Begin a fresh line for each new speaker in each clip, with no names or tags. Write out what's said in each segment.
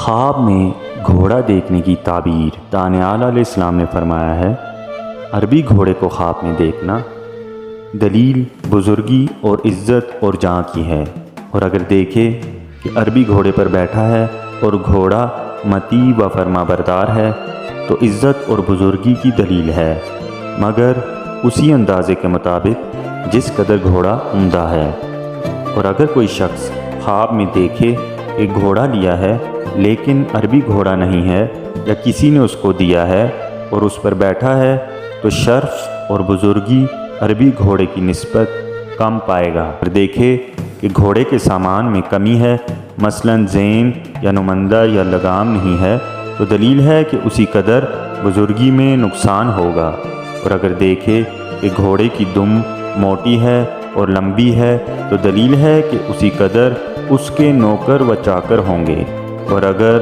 خواب میں گھوڑا دیکھنے کی تعبیر۔ دانیال علیہ السلام نے فرمایا ہے، عربی گھوڑے کو خواب میں دیکھنا دلیل بزرگی اور عزت اور جاں کی ہے، اور اگر دیکھے کہ عربی گھوڑے پر بیٹھا ہے اور گھوڑا مطیع و فرما بردار ہے تو عزت اور بزرگی کی دلیل ہے، مگر اسی اندازے کے مطابق جس قدر گھوڑا عمدہ ہے۔ اور اگر کوئی شخص خواب میں دیکھے کہ گھوڑا لیا ہے لیکن عربی گھوڑا نہیں ہے یا کسی نے اس کو دیا ہے اور اس پر بیٹھا ہے تو شرف اور بزرگی عربی گھوڑے کی نسبت کم پائے گا۔ اور دیکھے کہ گھوڑے کے سامان میں کمی ہے، مثلا زین یا نمندہ یا لگام نہیں ہے، تو دلیل ہے کہ اسی قدر بزرگی میں نقصان ہوگا۔ اور اگر دیکھے کہ گھوڑے کی دم موٹی ہے اور لمبی ہے تو دلیل ہے کہ اسی قدر اس کے نوکر و چاکر ہوں گے، اور اگر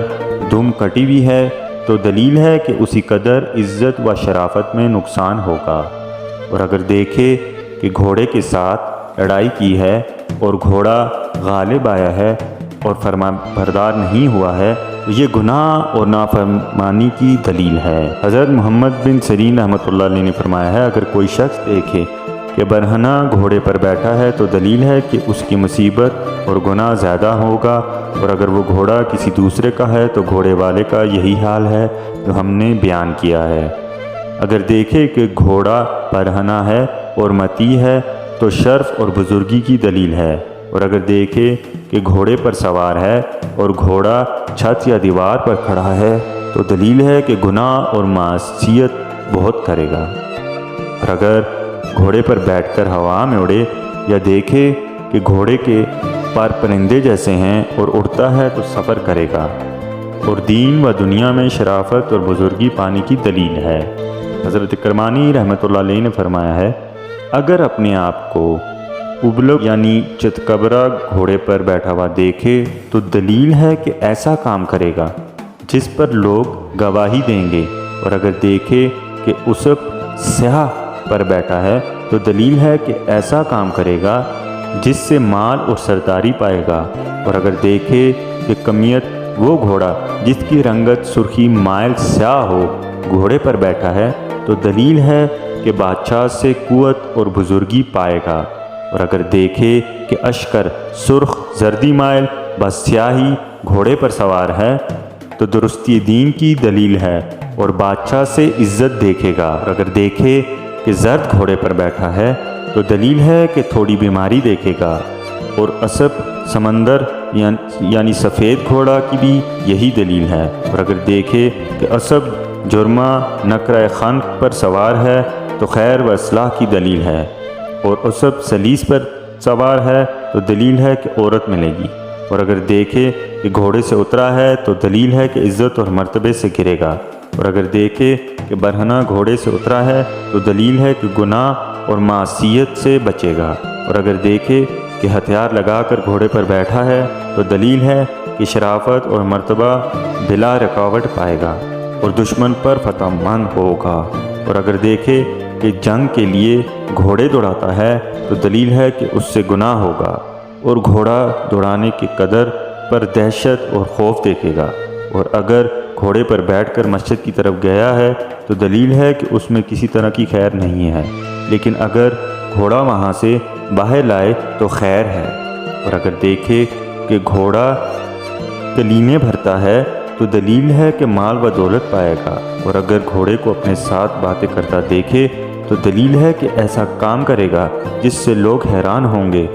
دم کٹی ہوئی ہے تو دلیل ہے کہ اسی قدر عزت و شرافت میں نقصان ہوگا۔ اور اگر دیکھے کہ گھوڑے کے ساتھ لڑائی کی ہے اور گھوڑا غالب آیا ہے اور فرما بردار نہیں ہوا ہے تو یہ گناہ اور نافرمانی کی دلیل ہے۔ حضرت محمد بن سیرین رحمۃ اللہ علیہ نے فرمایا ہے، اگر کوئی شخص دیکھے کہ برہنہ گھوڑے پر بیٹھا ہے تو دلیل ہے کہ اس کی مصیبت اور گناہ زیادہ ہوگا، اور اگر وہ گھوڑا کسی دوسرے کا ہے تو گھوڑے والے کا یہی حال ہے جو ہم نے بیان کیا ہے۔ اگر دیکھے کہ گھوڑا برہنہ ہے اور مطیع ہے تو شرف اور بزرگی کی دلیل ہے، اور اگر دیکھے کہ گھوڑے پر سوار ہے اور گھوڑا چھت یا دیوار پر کھڑا ہے تو دلیل ہے کہ گناہ اور معصیت بہت کرے گا۔ اور اگر گھوڑے پر بیٹھ کر ہوا میں اڑے یا دیکھے کہ گھوڑے کے پر پرندے جیسے ہیں اور اڑتا ہے تو سفر کرے گا، اور دین و دنیا میں شرافت اور بزرگی پانے کی دلیل ہے۔ حضرت کرمانی رحمۃ اللہ علیہ نے فرمایا ہے، اگر اپنے آپ کو ابلغ یعنی چتکبرہ گھوڑے پر بیٹھا ہوا دیکھے تو دلیل ہے کہ ایسا کام کرے گا جس پر لوگ گواہی دیں گے، اور اگر دیکھے کہ اسب سیاہ پر بیٹھا ہے تو دلیل ہے کہ ایسا کام کرے گا جس سے مال اور سرداری پائے گا، اور اگر دیکھے کہ کمیت وہ گھوڑا جس کی رنگت سرخی مائل سیاہ ہو گھوڑے پر بیٹھا ہے تو دلیل ہے کہ بادشاہ سے قوت اور بزرگی پائے گا، اور اگر دیکھے کہ اشکر سرخ زردی مائل بس سیاہی گھوڑے پر سوار ہے تو درستی دین کی دلیل ہے اور بادشاہ سے عزت دیکھے گا، اور اگر دیکھے کہ زرد گھوڑے پر بیٹھا ہے تو دلیل ہے کہ تھوڑی بیماری دیکھے گا، اور اسب سمندر یعنی سفید گھوڑا کی بھی یہی دلیل ہے، اور اگر دیکھے کہ اسب جرمہ نقرہ خنق پر سوار ہے تو خیر و اصلاح کی دلیل ہے، اور اسب سلیس پر سوار ہے تو دلیل ہے کہ عورت ملے گی، اور اگر دیکھے کہ گھوڑے سے اترا ہے تو دلیل ہے کہ عزت اور مرتبے سے گرے گا، اور اگر دیکھے کہ برہنہ گھوڑے سے اترا ہے تو دلیل ہے کہ گناہ اور معصیت سے بچے گا، اور اگر دیکھے کہ ہتھیار لگا کر گھوڑے پر بیٹھا ہے تو دلیل ہے کہ شرافت اور مرتبہ بلا رکاوٹ پائے گا اور دشمن پر فتح مند ہوگا، اور اگر دیکھے کہ جنگ کے لیے گھوڑے دوڑاتا ہے تو دلیل ہے کہ اس سے گناہ ہوگا، اور گھوڑا دوڑانے کی قدر پر دہشت اور خوف دیکھے گا، اور اگر گھوڑے پر بیٹھ کر مسجد کی طرف گیا ہے تو دلیل ہے کہ اس میں کسی طرح کی خیر نہیں ہے، لیکن اگر گھوڑا وہاں سے باہر لائے تو خیر ہے، اور اگر دیکھے کہ گھوڑا کلینے بھرتا ہے تو دلیل ہے کہ مال و دولت پائے گا، اور اگر گھوڑے کو اپنے ساتھ باتیں کرتا دیکھے تو دلیل ہے کہ ایسا کام کرے گا جس سے لوگ حیران ہوں گے۔